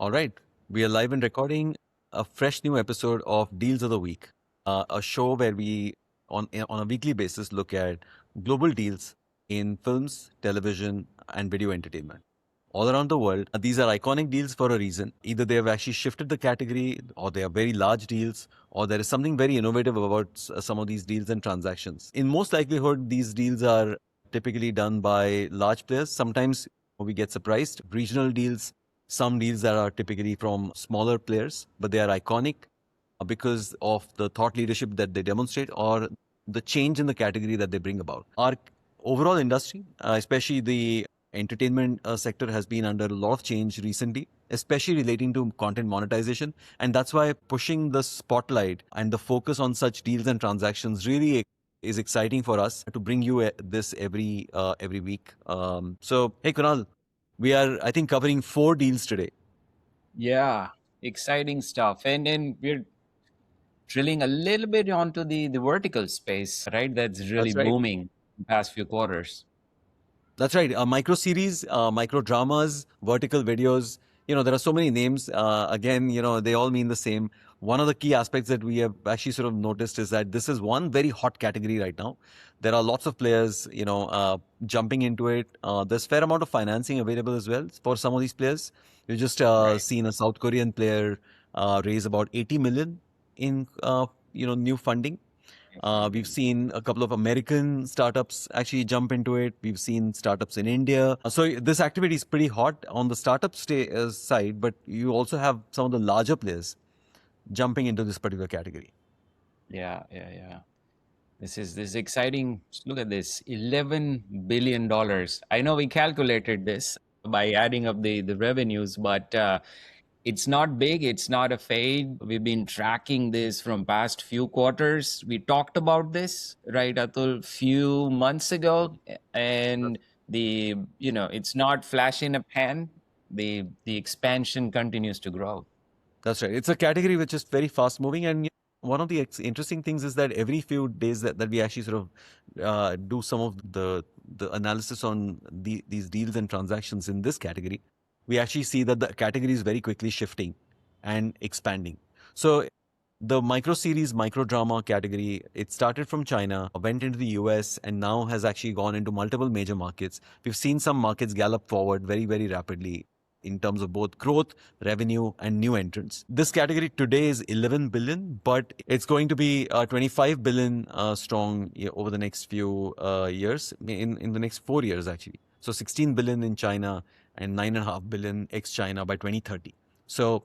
All right, we are live and recording a fresh new episode of Deals of the Week, a show where we, on a weekly basis, look at global deals in films, television, and video entertainment all around the world. These are iconic deals for a reason. Either they have actually shifted the category, or they are very large deals, or there is something very innovative about some of these deals and transactions. In most likelihood, these deals are typically done by large players. Sometimes we get surprised. Regional deals, some deals that are typically from smaller players, but they are iconic because of the thought leadership that they demonstrate or the change in the category that they bring about. Our overall industry, especially the entertainment sector, has been under a lot of change recently, especially relating to content monetization. And that's why pushing the spotlight and the focus on such deals and transactions really is exciting for us to bring you this every week. So, hey, Kunal, we are, I think, covering 4 deals today. Yeah, exciting stuff. And we're drilling a little bit onto the vertical space, right? That's really That's right. booming in the past few quarters. That's right. Micro series, micro dramas, vertical videos. There are so many names. Again, they all mean the same. One of the key aspects that we have actually sort of noticed is that this is one very hot category right now. There are lots of players, jumping into it. There's fair amount of financing available as well for some of these players. We've just Right. seen a South Korean player raise about 80 million in, new funding. We've Funding. seen a couple of American startups actually jump into it. We've seen startups in India. So this activity is pretty hot on the startup side, but you also have some of the larger players jumping into this particular category. Yeah. This is exciting. Just look at this, $11 billion. I know we calculated this by adding up the revenues, but it's not big. It's not a fade. We've been tracking this from past few quarters. We talked about this, right, Atul, few months ago, and it's not flash in a pan. The expansion continues to grow. That's right. It's a category which is very fast moving. And one of the interesting things is that every few days that we actually sort of do some of the analysis on these deals and transactions in this category, we actually see that the category is very quickly shifting and expanding. So the micro series, micro drama category, it started from China, went into the US, and now has actually gone into multiple major markets. We've seen some markets gallop forward very, very rapidly in terms of both growth, revenue, and new entrants. This category today is 11 billion, but it's going to be 25 billion strong over the next few years, in the next 4 years, actually. So 16 billion in China and 9.5 billion ex-China by 2030. So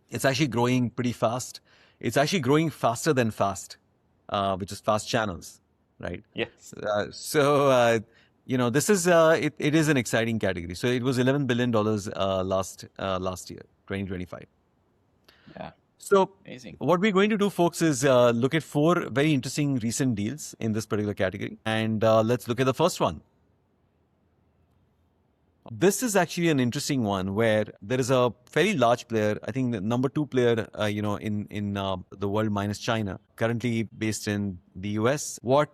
it's actually growing pretty fast. It's actually growing faster than fast, which is fast channels, right? Yes. This is it is an exciting category. So it was $11 billion last year, 2025. Yeah. So Amazing. what we're going to do, folks, is look at 4 very interesting recent deals in this particular category, and let's look at the first one. This is actually an interesting one where there is a very large player, I think the number 2 player, in the world minus China, currently based in the US. What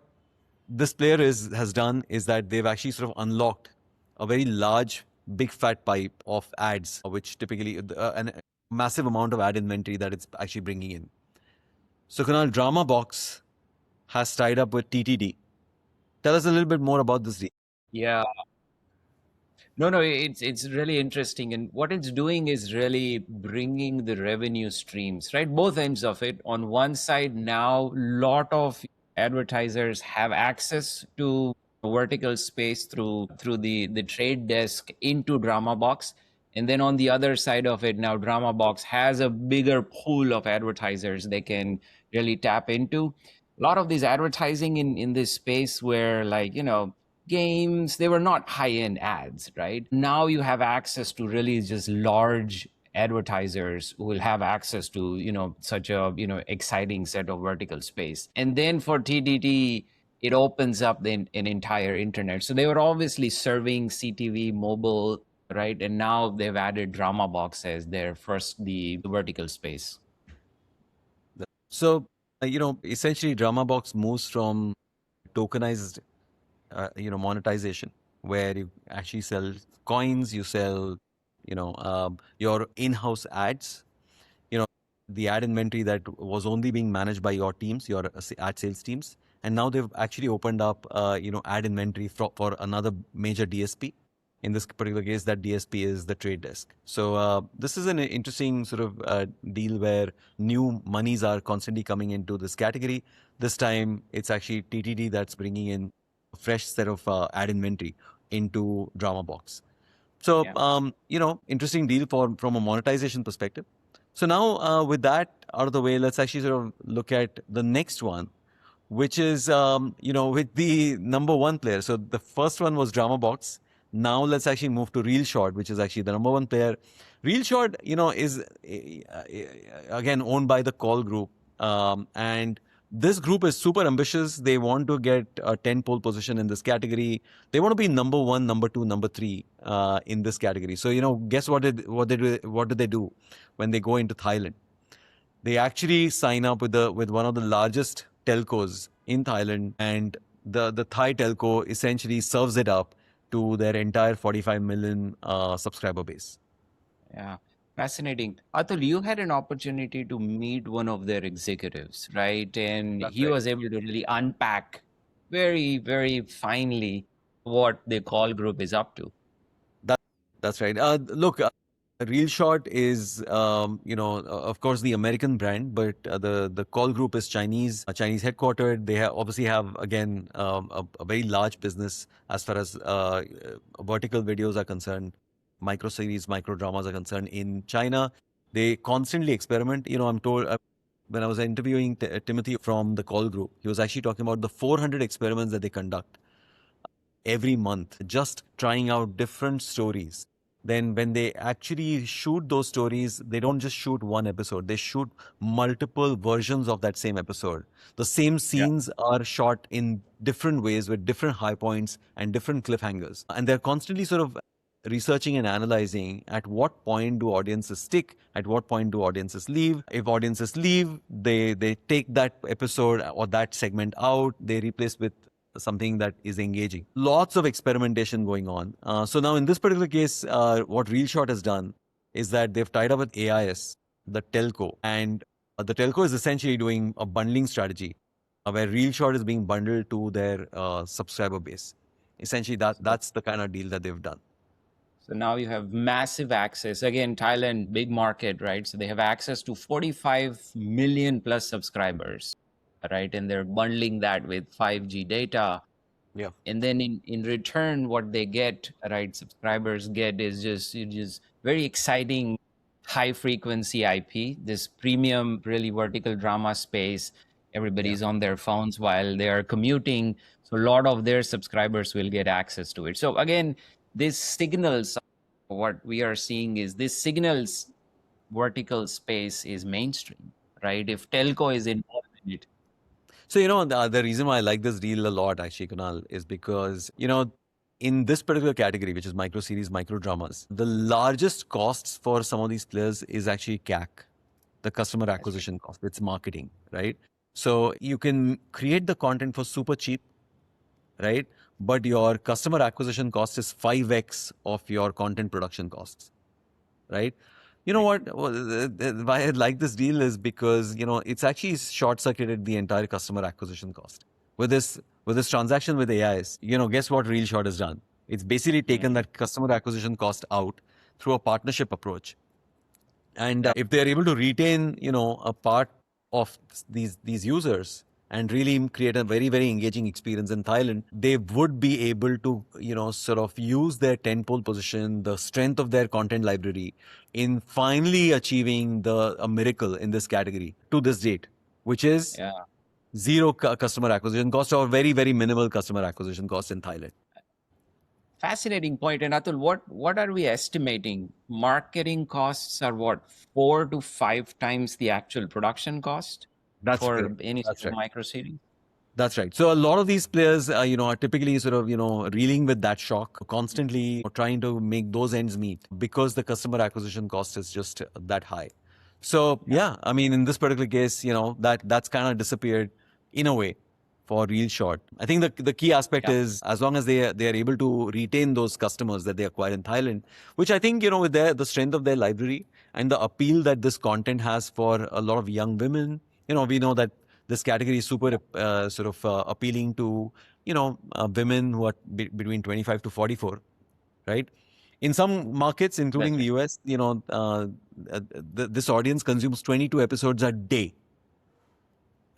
this player has done is that they've actually sort of unlocked a very large, big fat pipe of ads, which typically a massive amount of ad inventory that it's actually bringing in. So Kunal, DramaBox has tied up with TTD. Tell us a little bit more about this deal. Yeah. No, it's really interesting, and what it's doing is really bringing the revenue streams, right? Both ends of it. On one side, now lot of advertisers have access to vertical space through the trade desk into DramaBox, and then on the other side of it, now DramaBox has a bigger pool of advertisers they can really tap into. A lot of these advertising in this space where, like, games, they were not high-end ads, right? Now you have access to really just large advertisers who will have access to such a exciting set of vertical space. And then for TTT, it opens up an entire internet. So they were obviously serving CTV, mobile, right? And now they've added DramaBox as their first the vertical space. So, essentially, DramaBox moves from tokenized, monetization, where you actually sell coins, you sell, your in-house ads, the ad inventory that was only being managed by your teams, your ad sales teams, and now they've actually opened up, ad inventory for another major DSP. In this particular case, that DSP is the Trade Desk. So this is an interesting sort of deal where new monies are constantly coming into this category. This time, it's actually TTD that's bringing in a fresh set of ad inventory into DramaBox. So, Yeah. interesting deal from a monetization perspective. So now, with that out of the way, let's actually sort of look at the next one, which is, with the number one player. So the first one was DramaBox. Now let's actually move to ReelShort, which is actually the number one player. ReelShort, is again owned by the Call Group, and this group is super ambitious. They want to get a 10 pole position in this category. They want to be number one, number two, number three in this category. So guess what do they do when they go into Thailand? They actually sign up with one of the largest telcos in Thailand, and the Thai telco essentially serves it up to their entire 45 million subscriber base. Yeah, fascinating. Atul, you had an opportunity to meet one of their executives, right? And That's he right. was able to really unpack very, very finely what the call group is up to. That, that's right. Look, ReelShort is, of course, the American brand, but the Call Group is Chinese headquartered. They obviously have, again, a very large business as far as vertical videos are concerned, micro series, micro dramas are concerned in China. They constantly experiment. I'm told when I was interviewing Timothy from the Call Group, he was actually talking about the 400 experiments that they conduct every month, just trying out different stories. Then, when they actually shoot those stories, they don't just shoot one episode, they shoot multiple versions of that same episode. The same Yeah. scenes are shot in different ways with different high points and different cliffhangers. And they're constantly sort of researching and analyzing at what point do audiences stick, at what point do audiences leave. If audiences leave, they take that episode or that segment out, they replace with something that is engaging. Lots of experimentation going on. So now in this particular case, what ReelShort has done is that they've tied up with AIS, the telco, and the telco is essentially doing a bundling strategy where ReelShort is being bundled to their subscriber base. Essentially, So, that's the kind of deal that they've done. so now you have massive access. Again, Thailand, big market, right? So they have access to 45 million plus subscribers, right? And they're bundling that with 5G data. Yeah. And then in return, what they get, right, subscribers get is just very exciting high frequency IP, this premium, really vertical drama space. Yeah. Everybody's on their phones while they are commuting. So a lot of their subscribers will get access to it. So again, this signals, what we are seeing is this signals vertical space is mainstream, right? If telco is involved in it. So, the reason why I like this deal a lot, actually, Kunal, is because, in this particular category, which is micro series, micro dramas, the largest costs for some of these players is actually CAC, the customer That's right. acquisition cost. It's marketing, right? So you can create the content for super cheap, right? But your customer acquisition cost is 5x of your content production costs, right? You know Right. what? Why I like this deal is because it's actually short-circuited the entire customer acquisition cost with this transaction with AIs. Guess what ReelShort has done? It's basically taken Mm. that customer acquisition cost out through a partnership approach. And Yeah. if they are able to retain, a part of these users and really create a very, very engaging experience in Thailand, they would be able to, sort of use their tentpole position, the strength of their content library in finally achieving a miracle in this category to this date, which is Yeah. zero customer acquisition cost or very, very minimal customer acquisition cost in Thailand. Fascinating point. And Atul, what are we estimating? Marketing costs are what, 4 to 5 times the actual production cost That's for correct. any sort That's of right. micro series? That's right. So a lot of these players, are typically sort of, reeling with that shock, constantly trying to make those ends meet because the customer acquisition cost is just that high. So Yeah. yeah, I mean, in this particular case, that's kind of disappeared in a way for ReelShort. I think the key aspect Yeah. is as long as they are able to retain those customers that they acquire in Thailand, which I think with the strength of their library and the appeal that this content has for a lot of young women. We know that this category is super sort of appealing to women who are between 25 to 44, right? In some markets, including That's the right. US, this audience consumes 22 episodes a day,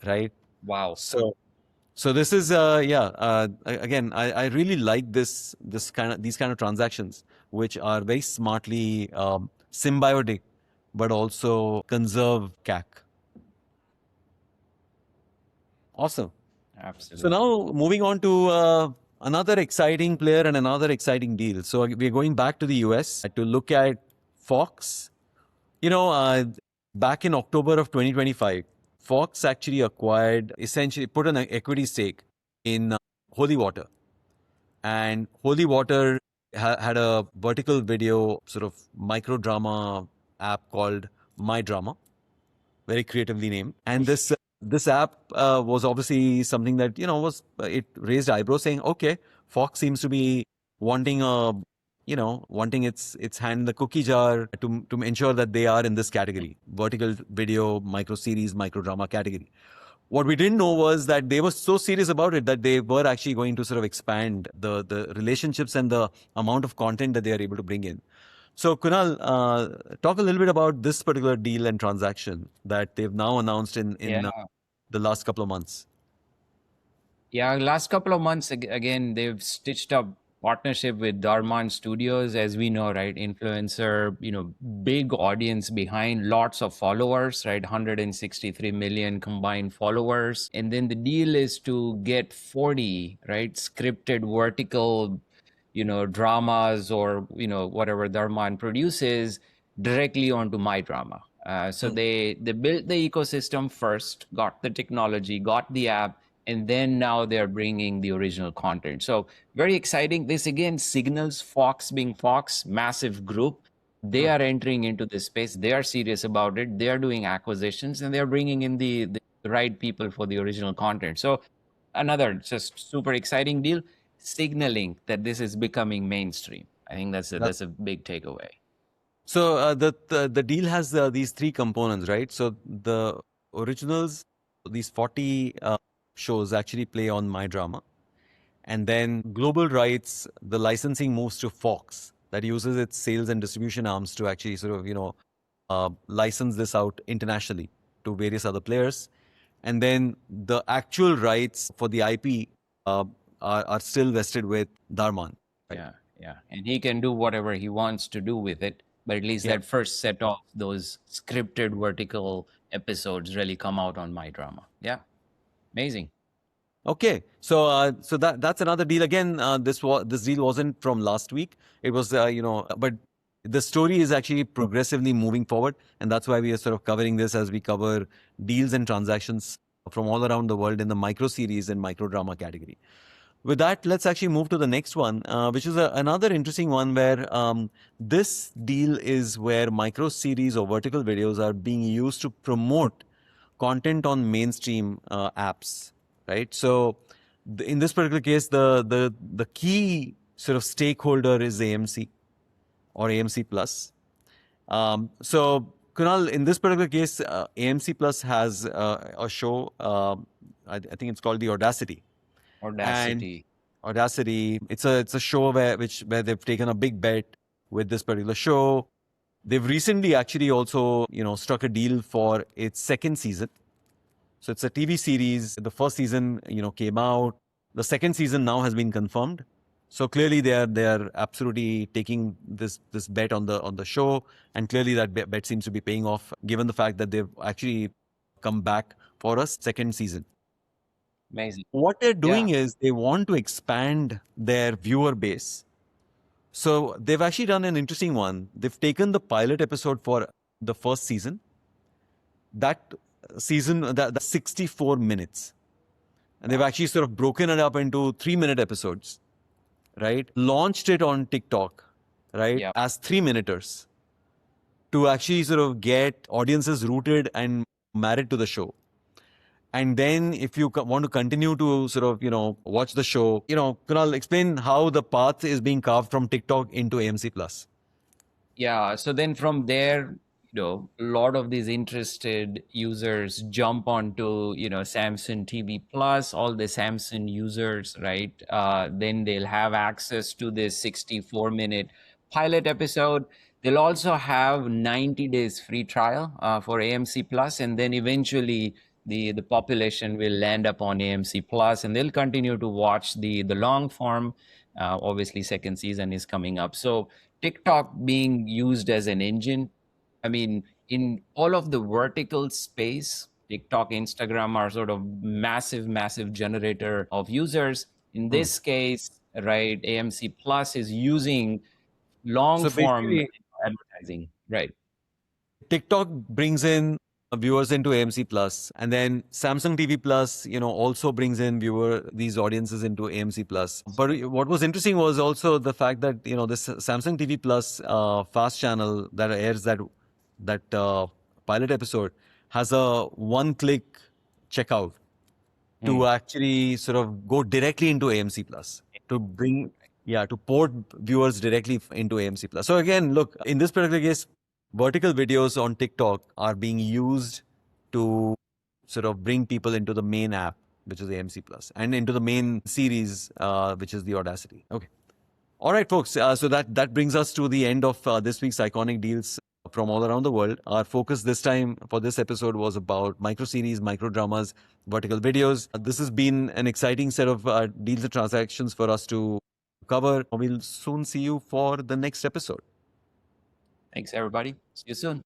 right? Wow. So this is again, I really like these kind of transactions which are very smartly symbiotic but also conserve CAC. Awesome. So Absolutely. now moving on to another exciting player and another exciting deal. So we're going back to the US to look at Fox. Back in October of 2025, Fox actually acquired, essentially put an equity stake in Holy Water. And Holy Water had a vertical video sort of micro drama app called My Drama, very creatively named. And this app was obviously something that was it raised eyebrows, saying, okay, Fox seems to be wanting wanting its hand in the cookie jar to ensure that they are in this category, vertical video, micro series, micro drama category. What we didn't know was that they were so serious about it that they were actually going to sort of expand the relationships and the amount of content that they are able to bring in. So, Kunal, talk a little bit about this particular deal and transaction that they've now announced in Yeah. the last couple of months. Yeah, last couple of months again, they've stitched up partnership with Darman Studios, as we know, right? Influencer, big audience behind, lots of followers, right? 163 million combined followers. And then the deal is to get 40, right? Scripted vertical, dramas or, whatever Darman produces directly onto my drama. So Hmm. they built the ecosystem first, got the technology, got the app, and then now they're bringing the original content. So very exciting. This again signals Fox, being Fox, massive group, they Hmm. are entering into this space. They are serious about it. They are doing acquisitions, and they're bringing in the right people for the original content. So another just super exciting deal, signaling that this is becoming mainstream. I think That's that's a big takeaway. so the deal has these three components, right? So the originals, these 40 shows actually play on My Drama. And then global rights, the licensing moves to Fox that uses its sales and distribution arms to actually sort of, license this out internationally to various other players. And then the actual rights for the IP are still vested with Darman, right? Yeah, yeah. And he can do whatever he wants to do with it. But at least Yeah. that first set of those scripted vertical episodes really come out on my drama. Yeah. Amazing. Okay, so that's another deal again. This deal wasn't from last week. It was but the story is actually progressively moving forward, and that's why we are sort of covering this as we cover deals and transactions from all around the world in the micro series and micro drama category. With that, let's actually move to the next one, which is another interesting one where this deal is where micro series or vertical videos are being used to promote content on mainstream apps, right? So, in this particular case, the key sort of stakeholder is AMC or AMC Plus. So, Kunal, in this particular case, AMC Plus has a show. I think it's called The Audacity, and Audacity. Audacity. It's a show where they've taken a big bet with this particular show. They've recently actually also struck a deal for its second season. So it's a TV series. The first season came out. The second season now has been confirmed. So clearly they are absolutely taking this bet on the show, and clearly that bet seems to be paying off given the fact that they've actually come back for a second season. Amazing. What they're Yeah. doing is they want to expand their viewer base. So they've actually done an interesting one. They've taken the pilot episode for the first season. That season, that 64 minutes. And they've Wow. actually sort of broken it up into 3-minute episodes, right? Launched it on TikTok, right? Yeah. As 3-minuters to actually sort of get audiences rooted and married to the show. And then if you want to continue to sort of, watch the show, Kunal, explain how the path is being carved from TikTok into AMC Plus. Yeah. So then from there, a lot of these interested users jump onto, Samsung TV Plus, all the Samsung users, right? Then they'll have access to this 64-minute pilot episode. They'll also have 90 days free trial for AMC Plus, and then eventually the population will land up on AMC Plus, and they'll continue to watch the long form. Obviously, second season is coming up. So TikTok being used as an engine. I mean, in all of the vertical space, TikTok, Instagram are sort of massive, massive generator of users. In Hmm. this case, right, AMC Plus is using long So form basically, advertising, right? TikTok brings in viewers into AMC Plus, and then Samsung TV Plus, also brings in these audiences into AMC Plus. But what was interesting was also the fact that this Samsung TV Plus fast channel that airs that pilot episode has a one-click checkout to Mm. actually sort of go directly into AMC Plus to bring, yeah, to port viewers directly into AMC Plus. So again, look, in this particular case, vertical videos on TikTok are being used to sort of bring people into the main app, which is AMC Plus, and into the main series, which is the Audacity. Okay. All right, folks. So that brings us to the end of this week's iconic deals from all around the world. Our focus this time for this episode was about micro series, micro dramas, vertical videos. This has been an exciting set of deals and transactions for us to cover. We'll soon see you for the next episode. Thanks, everybody. See you soon.